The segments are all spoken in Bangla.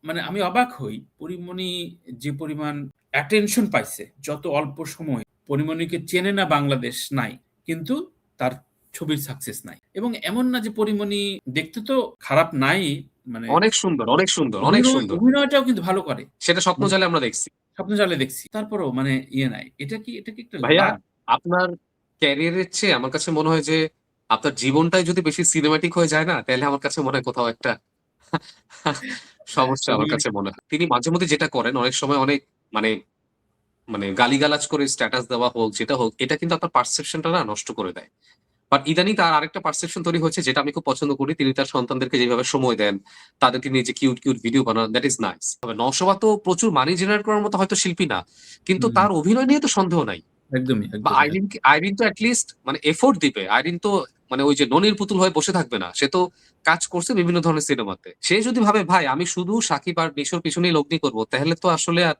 মানে আমি অবাক হই পরীমনি যে পরিমাণ অ্যাটেনশন পাইছে যত অল্প সময়ে পরীমনিকে চেনে না বাংলাদেশ নাই। কিন্তু তার ছবির সাকসেস নাই। এবং এমন না যে পরীমনি দেখতে তো খারাপ নাই মানে অনেক সুন্দর, অনেক সুন্দর, অনেক সুন্দর। অভিনয়টাও কিন্তু ভালো করে। সেটা স্বপ্নজালে আমরা দেখছি। স্বপ্নজালে দেখছি। তারপরেও মানে ইয়ে নাই। এটা কি একটা ভাইয়া, লাক? আপনার ক্যারিয়ারের চেয়ে আমার কাছে মনে হয় যে আপনার জীবনটাই যদি বেশি সিনেমাটিক হয়ে যায় না, তাহলে আমার কাছে মনে হয় কোথাও একটা সমস্যা আমার অভিনয় কাছে মনে হয়। তিনি মাঝে মধ্যে যেটা করেন অনেক সময় অনেক মানে মানে গালিগালাজ করে স্ট্যাটাস দেওয়া হোক, যেটা হোক, এটা কিন্তু আপনার পারসেপশনটা না নষ্ট করে দেয়। বাট ইদানিং তার আরেকটা পারসেপশন তৈরি হয়েছে যেটা আমি খুব পছন্দ করি। তিনি তার সন্তানদেরকে যেভাবে সময় দেন, তাদেরকে নিয়ে যে কিউট, কিউট ভিডিও বানান, দ্যাট ইজ নাইস। তবে নওশাবা তো প্রচুর মানি জেনারেট করার মতো হয়তো শিল্পী না। কিন্তু হুম, তার অভিনয় নিয়ে তো সন্দেহ নাই। একদমই, বা একদমই। আইরিন তো এটলিস্ট মানে এফোর্ট দিবে। আইরিন তো মানে ওই যে ননির পুতুল হয়ে বসে থাকবে না। সে তো কাজ করছে বিভিন্ন ধরনের সিনেমাতে। সে যদি ভাবে ভাই আমি শুধু সাকিব আর বিশুর পিছনেই লগ্নি করব, তাহলে তো আসলে আর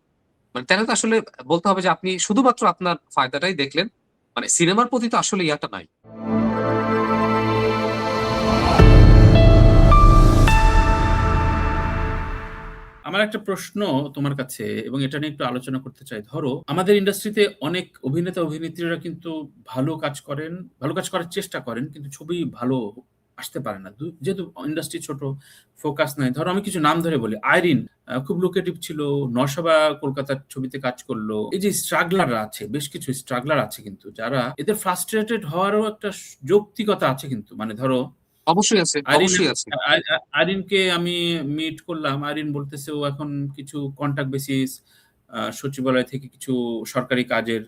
মানে তাহলে তো আসলে বলতে হবে যে আপনি শুধুমাত্র আপনার ফায়দাটাই দেখলেন। মানে সিনেমার প্রতি তো আসলে ইয়াটা নাই। আমার একটা প্রশ্ন তোমার কাছে এবং এটা নিয়ে একটু আলোচনা করতে চাই। ধরো আমাদের ইন্ডাস্ট্রিতে অনেক অভিনেতা অভিনেত্রীরা কিন্তু ভালো কাজ করেন, ভালো কাজ করার চেষ্টা করেন কিন্তু ছবি ভালো আসতে পারে না। যেহেতু ইন্ডাস্ট্রি ছোট, ফোকাস নাই। ধরো আমি কিছু নাম ধরে বলি। আইরিন খুব লোকেটিভ ছিল। নশাবা কলকাতার ছবিতে কাজ করলো। এই যে স্ট্রাগলাররা আছে, বেশ কিছু স্ট্রাগলার আছে কিন্তু যারা এদের ফ্রাস্ট্রেটেড হওয়ারও একটা যৌক্তিকতা আছে কিন্তু। মানে ধরো অবশ্যই আছে, আরিন অবশ্যই আছে। আরিনকে আমি মিট করলাম। আরিন বলতেছে ও এখন কিছু কন্ট্রাক্ট বেসিস সচিবালয় থেকে কিছু সরকারি কাজের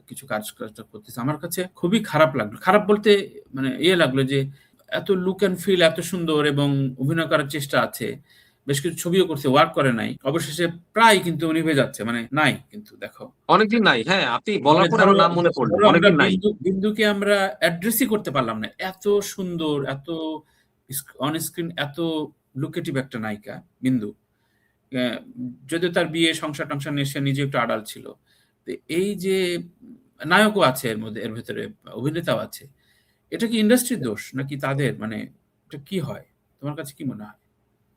কিছু কাজ করতেছে। আমার কাছে খুবই খারাপ লাগলো। খারাপ বলতে মানে ইয়ে লাগলো যে এত লুক অ্যান্ড ফিল এত সুন্দর এবং অভিনয় করার চেষ্টা আছে। বেশ কিছু ছবিও করছে, ওয়ার্ক করে নাই। অবশেষে প্রায় কিন্তু উনি হয়ে যাচ্ছে। মানে নাই কিন্তু দেখো। অনেকদিন নাই। হ্যাঁ, আপনি মানে বলার পরে ধরো আমার নাম মনে পড়ল। ধরো আমরা অনেকদিন নাই। বিন্দুকে আমরা অ্যাড্রেসই করতে পারলাম না। এত সুন্দর, এত অন স্ক্রিন এত লুকেটিভ একটা নায়িকা বিন্দু। আহ, যদিও তার বিয়ে সংসার নিয়ে সে নিজে একটু আড়াল ছিল। তো এই যে নায়কও আছে এর মধ্যে, এর ভেতরে অভিনেতাও আছে। এটা কি ইন্ডাস্ট্রির দোষ নাকি তাদের মানে এটা কি হয়? তোমার কাছে কি মনে হয়?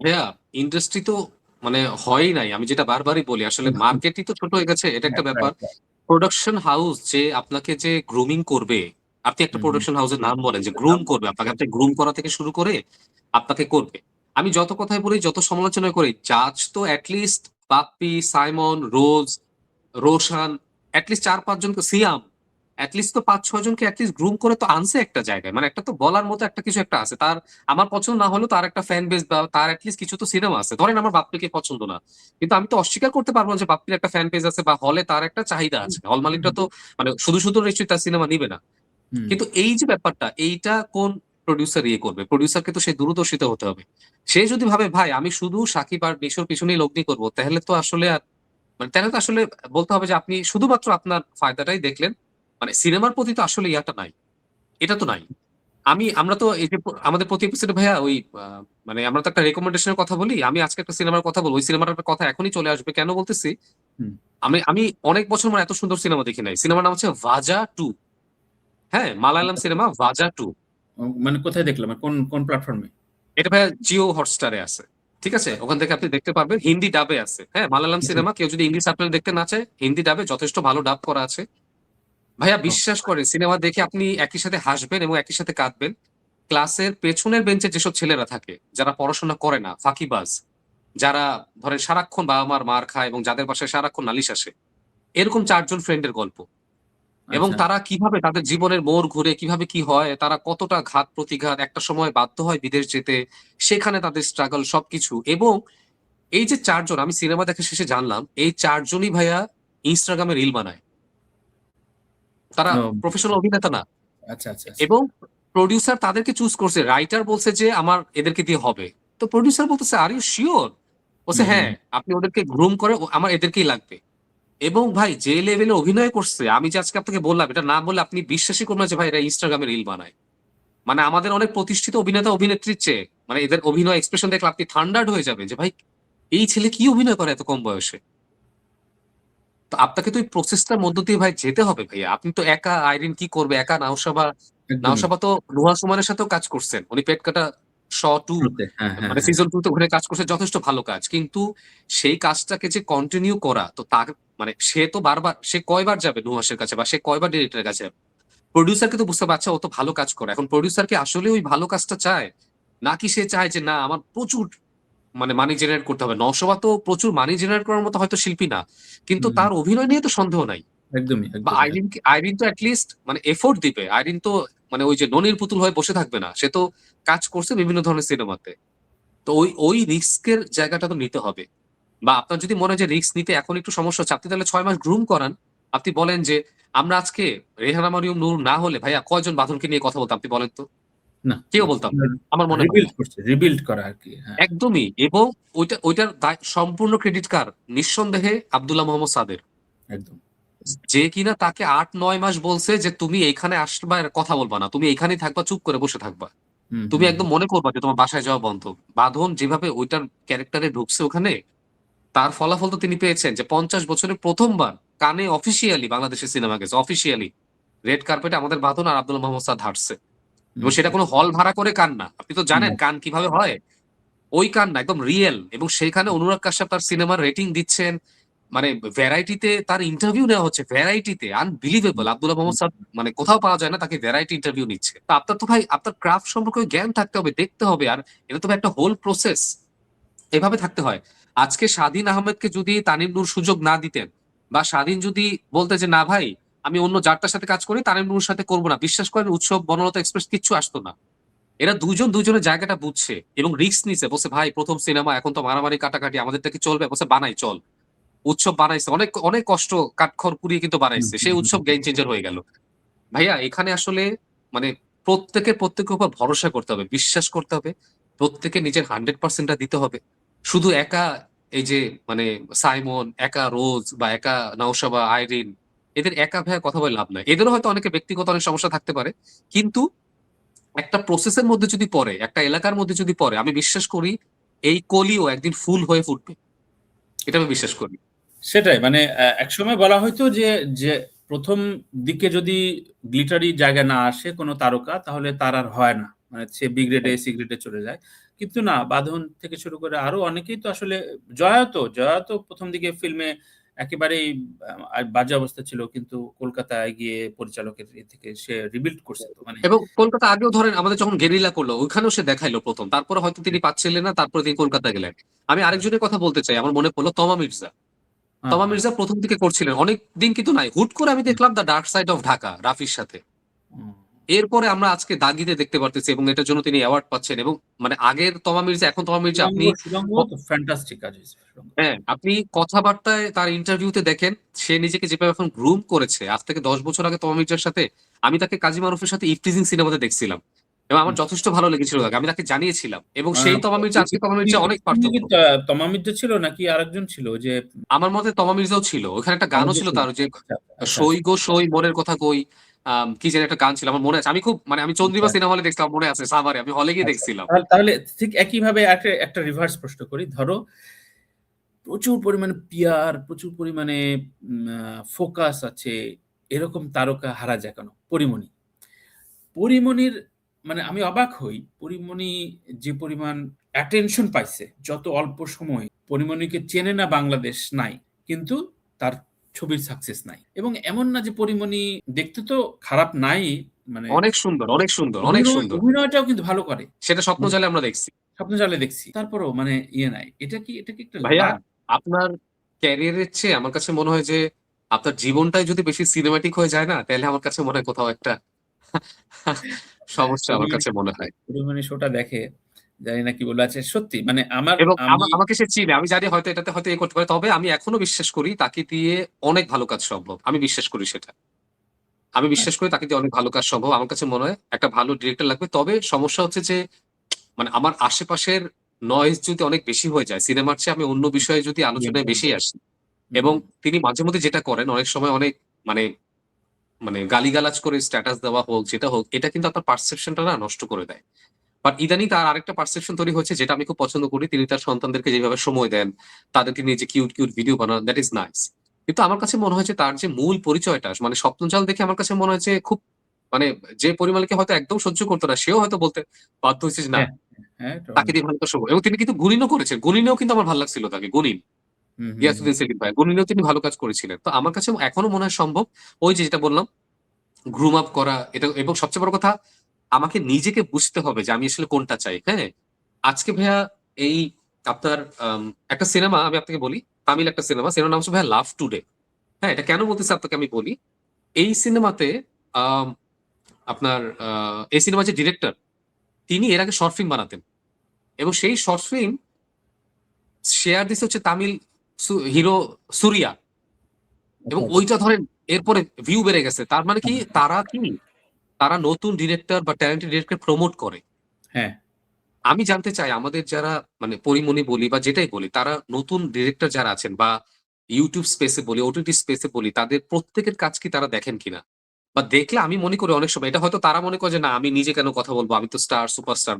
ভাইয়া, ইন্ডাস্ট্রি তো মানে হয়ই নাই। আমি যেটা বারবারই বলি আসলে মার্কেটই তো ছোট হয়ে গেছে, এটা একটা ব্যাপার। Right, right. প্রোডাকশন হাউস যে আপনাকে যে গ্রুমিং করবে, আপনি একটা হুম, হুম। প্রোডাকশন হাউসের নাম বলেন যে গ্রুম করবে আপনাকে, আপনি গ্রুম করা থেকে শুরু করে আপনাকে করবে। আমি যত কথাই বলি, যত সমালোচনা করি, জাজ তো অ্যাটলিস্ট বাপ্পি, সাইমন, রোজ, রোশান, অ্যাটলিস্ট ৪-৫ জনকে, সিয়াম, অ্যাটলিস্ট তো ৫-৬ জনকে অ্যাটলিস্ট গ্রুম করে তো আনছে একটা জায়গায়। মানে একটা তো বলার মতো একটা কিছু একটা আছে। তার আমার পছন্দ না হলেও তার একটা ফ্যান বেস বা তার অ্যাটলিস্ট কিছু তো সিনেমা আছে। ধরেন আমার বাপ্পিকে পছন্দ না, কিন্তু আমি তো অস্বীকার করতে পারবো না যে বাপ্পির একটা ফ্যান পেজ আছে বা হলে তার একটা চাহিদা আছে। হল মালিকটা তো মানে শুধু শুধু নিশ্চয়ই তার সিনেমা নিবে না। হুম। কিন্তু এই যে ব্যাপারটা, এইটা কোন প্রডিউসার ইয়ে করবে? প্রডিউসারকে তো সে দূরদর্শিতা হতে হবে। সে যদি ভাবে ভাই আমি শুধু সাকিব আর বিশুর পিছনেই লগ্নি করবো, তাহলে তো আসলে আর মানে তাহলে তো আসলে বলতে হবে যে আপনি শুধুমাত্র আপনার ফায়দাটাই দেখলেন। মানে সিনেমার প্রতি তো আসলে ইয়াটা নাই। এটা তো নাই। আমরা তো এই যে আমাদের প্রতি এপিসোডে ভাইয়া ওই মানে আমরা তো একটা রেকমেন্ডেশনের কথা বলি। আমি আজকে একটা সিনেমার কথা বলবো, ওই সিনেমাটার কথা এখনই চলে আসবে। কেন বলতেছি, হুম। আমি আমি অনেক বছর মানে এত সুন্দর সিনেমা দেখি নাই। সিনেমার নাম হচ্ছে ভাজা টু। হ্যাঁ, মালায়ালাম সিনেমা ভাজা টু। মানে কোথায় দেখলাম? কোন কোন প্ল্যাটফর্মে? এটা ভাইয়া জিও হটস্টারে আছে। ঠিক আছে, ওখান থেকে আপনি দেখতে পারবেন। হিন্দি ডাবে আছে। হ্যাঁ, মালায়ালাম সিনেমা, কেউ যদি ইংলিশ সাবটাইটেল দেখতে না চায়, হিন্দি ডাবে যথেষ্ট ভালো ডাব করা আছে। ভাইয়া বিশ্বাস করেন, সিনেমা দেখে আপনি একই সাথে হাসবেন এবং একই সাথে কাঁদবেন। ক্লাসের পেছনের বেঞ্চে যেসব ছেলেরা থাকে, যারা পড়াশোনা করে না, ফাঁকিবাজ, যারা ধরেন সারাক্ষণ বাবা মার মার খায় এবং যাদের বাসায় সারাক্ষণ নালিশ আসে, এরকম ৪ জন ফ্রেন্ডের গল্প। এবং আচ্ছা। তারা কিভাবে তাদের জীবনের মোড় ঘুরে কিভাবে কি হয়, তারা কতটা ঘাত প্রতিঘাত, একটা সময় বাধ্য হয় বিদেশ যেতে, সেখানে তাদের স্ট্রাগল সবকিছু। এবং এই যে ৪ জন, আমি সিনেমা দেখা শেষে জানলাম এই ৪ জনই ভাইয়া ইনস্টাগ্রামে রিল বানায়। তারা ও প্রফেশনাল অভিনেতা না। আচ্ছা, আচ্ছা, আচ্ছা। এবং প্রডিউসার তাদেরকে চুজ করছে। রাইটার বলছে যে আমার এদেরকে দিয়ে হবে। তো প্রডিউসার বলতেছে আর ইউ শিওর? বলছে হুম, হুম, হ্যাঁ, আপনি ওদেরকে গ্রুম করে আমার এদেরকেই লাগবে। এবং ভাই যে লেভেলে অভিনয় করছে, আমি যে আজকে আপনাকে বললাম, এটা না বললে আপনি বিশ্বাসই করবেন না যে ভাই এরা ইনস্টাগ্রামে রিল বানায়। মানে আমাদের অনেক প্রতিষ্ঠিত অভিনেতা অভিনেত্রীর চেয়ে মানে এদের অভিনয় এক্সপ্রেশন দেখলে আপনি থান্ডার্ড হয়ে যাবেন যে ভাই এই ছেলে কি অভিনয় করে এত কম বয়সে। তো আপনাকে তো এই প্রসেসটার মধ্য দিয়ে ভাই যেতে হবে ভাইয়া। আপনি তো একা আইরিন কি করবে, একা নাওশাবা। একদমই। নাওশাবা তো নুহা সুমানের সাথেও কাজ করছেন, উনি পেট কাটা শ টু, শুরুতে। হ্যাঁ, হ্যাঁ, মানে হ্যাঁ। সিজন 2 তে ওখানে কাজ করছে, যথেষ্ট ভালো কাজ। কিন্তু সেই কাজটাকে যে কন্টিনিউ করা, তো তার মানে সে তো বারবার, সে কয়বার যাবে নুহাসের কাছে বা সে কয়বার ডিরেক্টরের কাছে যাবে? প্রোডিউসারকে তো বুঝতে পারছে ও তো ভালো কাজ করে। এখন প্রোডিউসার কি আসলে ওই ভালো কাজটা চায়? নাকি সে চায় যে না আমার প্রচুর মানে মানি জেনারেট করতে হবে। নওশবা তো প্রচুর মানি জেনারেট করার মতো হয়তো শিল্পী না। কিন্তু হুম, তার অভিনয় নিয়ে তো সন্দেহ নাই। একদমই, বা একদমই। আইরিন তো এটলিস্ট মানে এফোর্ট দিবে। আইরিন তো মানে ওই যে ননির পুতুল হয়ে বসে থাকবে না। সে তো কাজ করছে বিভিন্ন ধরনের সিনেমাতে। তো ওই রিস্কের জায়গাটা তো নিতে হবে। বা আপনার যদি মনে হয় যে রিস্ক নিতে এখন একটু সমস্যা হচ্ছে, আপনি তাহলে ৬ মাস গ্রুম করান। আপনি বলেন যে আমরা আজকে রেহানা মারিয়ম নূর না হলে ভাইয়া কয়জন বাঁধনকে নিয়ে কথা বলতাম আপনি বলেন তো? না, কেউ না। বলতাম না। আমার মনে হয় রিবিল্ড না। করছে, রিবিল্ড করা আরকি। হ্যাঁ, একদমই। এবং ওইটার সম্পূর্ণ ক্রেডিট কার? নিঃসন্দেহে আব্দুল্লাহ মোহাম্মদ সাদের। একদম। যে কিনা তাকে ৮-৯ মাস বলছে যে তুমি এইখানে আসবা আর কথা বলবা না। তুমি এইখানেই থাকবা, চুপ করে বসে থাকবা। হুম, তুমি হুম, একদম মনে করবা যে তোমার বাসায় যাওয়া বন্ধ। বাঁধন যেভাবে ওইটার ক্যারেক্টারে ঢুকছে ওখানে, তার ফলাফল তো তিনি পেয়েছেন যে ৫০ বছরে ১ম বার কানে অফিসিয়ালি বাংলাদেশের সিনেমা গেছে। অফিসিয়ালি রেড কার্পেটে আমাদের বাঁধন আর আব্দুল্লাহ মোহাম্মদ সাদ হাঁটছে। এবং হুম, সেটা কোনো হল ভাড়া করে কান না। আপনি তো জানেন না। কান কিভাবে হয়? ওই কান না, একদম রিয়েল। এবং সেখানে অনুরাগ কাশ্যপ তার সিনেমার রেটিং দিচ্ছেন। মানে ভ্যারাইটিতে তার ইন্টারভিউ নেওয়া হচ্ছে। ভ্যারাইটিতে আনবিলিভেবল। আব্দুল্লাহ মোহাম্মদ সাদ মানে কোথাও পাওয়া যায় না, তাকে ভ্যারাইটি ইন্টারভিউ নিচ্ছে। তো আপনার তো ভাই আপনার ক্রাফট সম্পর্কে জ্ঞান থাকতে হবে, দেখতে হবে। আর এটা তো ভাই একটা হোল প্রসেস। এভাবে থাকতে হয়। আজকে স্বাধীন আহমেদকে যদি তানিম নূর সুযোগ না দিতেন, বা স্বাধীন যদি বলতে যে না ভাই আমি অন্য যারটার সাথে কাজ করি, তানিম নূরের সাথে করব না, বিশ্বাস করেন উৎসব, বনলতা এক্সপ্রেস কিচ্ছু আসতো না। এরা দুজন দুজনের জায়গাটা বুঝছে এবং রিস্ক নিছে। বলছে ভাই প্রথম সিনেমা, এখন তো মারামারি কাটাকাটি, আমাদেরটা কি চলবে? বলছে বানাই চল। উৎসব বানাইছে, অনেক অনেক কষ্ট কাঠখড় পুড়িয়ে কিন্তু হুম, বানাইছে। হুম, সেই হুম, উৎসব গেম চেঞ্জার হয়ে গেল। ভাইয়া এখানে আসলে মানে প্রত্যেকের উপর ভরসা করতে হবে, বিশ্বাস করতে হবে। প্রত্যেকে নিজের 100% টা দিতে হবে। শুধু একা এই যে মানে সাইমন, একা রোজ বা একা নওশাবা, আইরিন, এদের একা ভাইয়া কথা বলে লাভ নাই। এদেরও হয়তো অনেকে ব্যক্তিগত অনেক সমস্যা থাকতে পারে। কিন্তু একটা প্রসেসের মধ্যে যদি পড়ে, একটা এলাকার মধ্যে যদি পড়ে, আমি বিশ্বাস করি এই কলিও একদিন ফুল হয়ে ফুটবে। এটা আমি বিশ্বাস করি। সেটাই মানে একসময় বলা হইতো যে ১ম দিকে যদি গ্লিটারি জায়গায় না আসে কোন তারকা তাহলে তার আর হয় না। মানে সে বি গ্রেডে, সি গ্রেডে চলে যায়। কিন্তু না, বাঁধন থেকে শুরু করে আরো অনেকেই তো আসলে জয়া তো ১ম দিকে ফিল্মে একেবারেই বাজে অবস্থা ছিল। কিন্তু কলকাতায় গিয়ে পরিচালকের থেকে সে রিবিল্ড করছে তো মানে এবং কলকাতা আগেও ধরেন আমাদের যখন গেরিলা করলো, ওইখানেও সে দেখাইলো ১ম। তারপরে হয়তো তিনি পাচ্ছিলেন না, তারপরে তিনি কলকাতা গেলেন। আমি আরেকজনের কথা বলতে চাই, আমার মনে পড়লো তমা মির্জা। হ্যাঁ, তমা হ্যাঁ। মির্জা ১ম দিকে করছিলেন। অনেকদিন কিন্তু নাই। হুট করে আমি হুম, দেখলাম the dark side of Dhaka রাফির সাথে। হুম। এরপরে আমরা আজকে দাগিতে দেখতে পারতেছি এবং এটার জন্য তিনি অ্যাওয়ার্ড পাচ্ছেন। এবং মানে আগের তমা মির্জা, এখন তমা মির্জা আপনি সুড়ঙ্গ ক তো ফ্যান্টাস্টিক কাজ হয়েছে সুড়ঙ্গ। হ্যাঁ, আপনি কথাবার্তায় তার ইন্টারভিউতে দেখেন, সে নিজেকে যেভাবে এখন গ্রুম করেছে, আজ থেকে ১০ বছর আগে তমা মির্জার সাথে আমি তাকে কাজী মারুফের সাথে ইফতিজিং সিনেমাতে দেখছিলাম। এবং আমার হুম। যথেষ্ট ভালো লেগেছিল তাকে। আমি তাকে জানিয়েছিলাম। এবং আ সেই তমা মির্জা আজকে তমা মির্জা অনেক পার্থক্য। কি তমা মির্জা ছিল নাকি আরেকজন ছিল যে আমার মতে তমা মির্জাও ছিল। ওখানে একটা গানও আরেকজন ছিল ছিল? তার, যে আচ্ছা, আচ্ছা, সই আচ্ছা, গো সই মনের কথা কই, কি জানি একটা গান ছিল আমার মনে আছে। আমি খুব মানে আমি আচ্ছা, চন্দ্রিমা সিনেমা হলে দেখছিলাম, মনে আছে সাভারে। আমি হলে গিয়ে আচ্ছা। দেখছিলাম। তাহলে ঠিক একইভাবে একটা রিভার্স প্রশ্ন করি। ধরো প্রচুর পরিমাণে পিয়ার, প্রচুর পরিমাণে ফোকাস আছে। এরকম তারকা হারা যায় কেন? পরীমণি। পরীমণির মানে আমি অবাক হই। পরীমণি যে পরিমাণ অ্যাটেনশন পাইছে যত অল্প সময়ে, পরীমণিকে চেনে না বাংলাদেশ নাই। কিন্তু তার ছবির সাকসেস নাই। এবং এমন না যে পরীমণি দেখতে তো খারাপ নাই, মানে অনেক সুন্দর, অনেক সুন্দর, অনেক সুন্দর। অভিনয়টাও কিন্তু ভালো করে। সেটা মানে স্বপ্নজালে আমরা দেখছি। স্বপ্নজালে দেখছি। তারপরেও মানে ইয়ে নাই। এটা কি একটা ভাইয়া লাক? আপনার ক্যারিয়ারের চেয়ে আমার কাছে মনে হয় যে আপনার জীবনটাই যদি বেশি সিনেমাটিক হয়ে যায় না, তাহলে আমার কাছে মনে হয় কোথাও একটা হ্যাঁ, সমস্যা আমার কাছে মনে হয়। পরীমণি শোটা দেখে। জানি না কি বলব। আচ্ছা সত্যি মানে এবং আমি আমাকে সে চিনে। আমি জানি হয়তো এটাতে হয়তো করতে পারে। তবে আমি এখনো বিশ্বাস করি তাকে দিয়ে অনেক ভালো কাজ সম্ভব। আমি বিশ্বাস করি সেটা। আমি বিশ্বাস করি তাকে দিয়ে অনেক ভালো কাজ সম্ভব। আমার কাছে মনে হয় একটা ভালো ডিরেক্টর লাগবে। তবে সমস্যা হচ্ছে যে মানে আমার আশেপাশের নয়েজ যদি অনেক বেশি হয়ে যায়, সিনেমার চেয়ে আমি অন্য বিষয়ে যদি আলোচনায় বেশি আসি, এবং হুম, তিনি মাঝে মধ্যে যেটা করেন অনেক সময় অনেক মানে মানে গালিগালাজ করে স্ট্যাটাস দেওয়া হোক, যেটা হোক, এটা কিন্তু আপনার পারসেপশনটা না নষ্ট করে দেয়। বাট ইদানিং তার আরেকটা পারসেপশন তৈরি হয়েছে যেটা আমি খুব পছন্দ করি। তিনি তার সন্তানদেরকে যেভাবে সময় দেন, তাদেরকে নিয়ে যে কিউট ভিডিও বানান, দ্যাট ইজ নাইস। কিন্তু আমার কাছে মনে হয় যে তার যে মূল পরিচয়টা মানে স্বপ্নজাল দেখে আমার কাছে মনে হয় যে খুব মানে যে পরিমাণকে হয়তো একদম সহ্য করতো না, সেও হয়তো বলতে বাধ্য হয়েছে যে না, হ্যাঁ, হ্যাঁ, এটা তাকে দিয়ে ভালো তো শুভ, এবং তিনি কিন্তু গুনিনও করেছেন, গুনিনেও কিন্তু আমার ভালো লাগছিল তাকে, গুনিন হুম, হুম, হুম। গিয়াসুদ্দিন সেলিম ভাই, গুনিনেও তিনি ভালো কাজ করেছিলেন। তো আমার কাছে এখনো মনে হয় সম্ভব ওই যে যেটা বললাম গ্রুম আপ করা এটা, এবং সবচেয়ে বড় কথা আমাকে নিজেকে বুঝতে হবে যে আমি আসলে কোনটা চাই। হ্যাঁ, আজকে ভাইয়া এই আপনার একটা সিনেমা আমি আপনাকে বলি, তামিল একটা সিনেমা, সিনেমার নাম হচ্ছে ভাইয়া লাভ টুডে। হ্যাঁ, এটা কেন বলতেছি আপনাকে আমি বলি। এই সিনেমাতে আম, আপনার এই সিনেমার যে ডিরেক্টর, তিনি এর আগে শর্ট ফিল্ম বানাতেন, এবং সেই শর্ট ফিল্ম শেয়ার দিছে হচ্ছে তামিল হিরো সুরিয়া, এবং আচ্ছা, আচ্ছা। ওইটা ধরেন এরপরে ভিউ বেড়ে গেছে। তার মানে কি তারা নতুন ডিরেক্টর বা ট্যালেন্টেড ডিরেক্টর প্রমোট করে। হ্যাঁ, আমি জানতে চাই আমাদের যারা মানে পরিমণি বলি বা যেটাই বলি, তারা নতুন ডিরেক্টর যারা আছেন বা ইউটিউব স্পেসে বলি, ওটিটি স্পেসে বলি, তাদের প্রত্যেকের কাজ কি তারা দেখেন কিনা, বা দেখলে আমি মনে করি অনেক সময় এটা হয়তো তারা মনে করে যে না আমি নিজে কেন কথা বলবো, আমি তো স্টার সুপারস্টার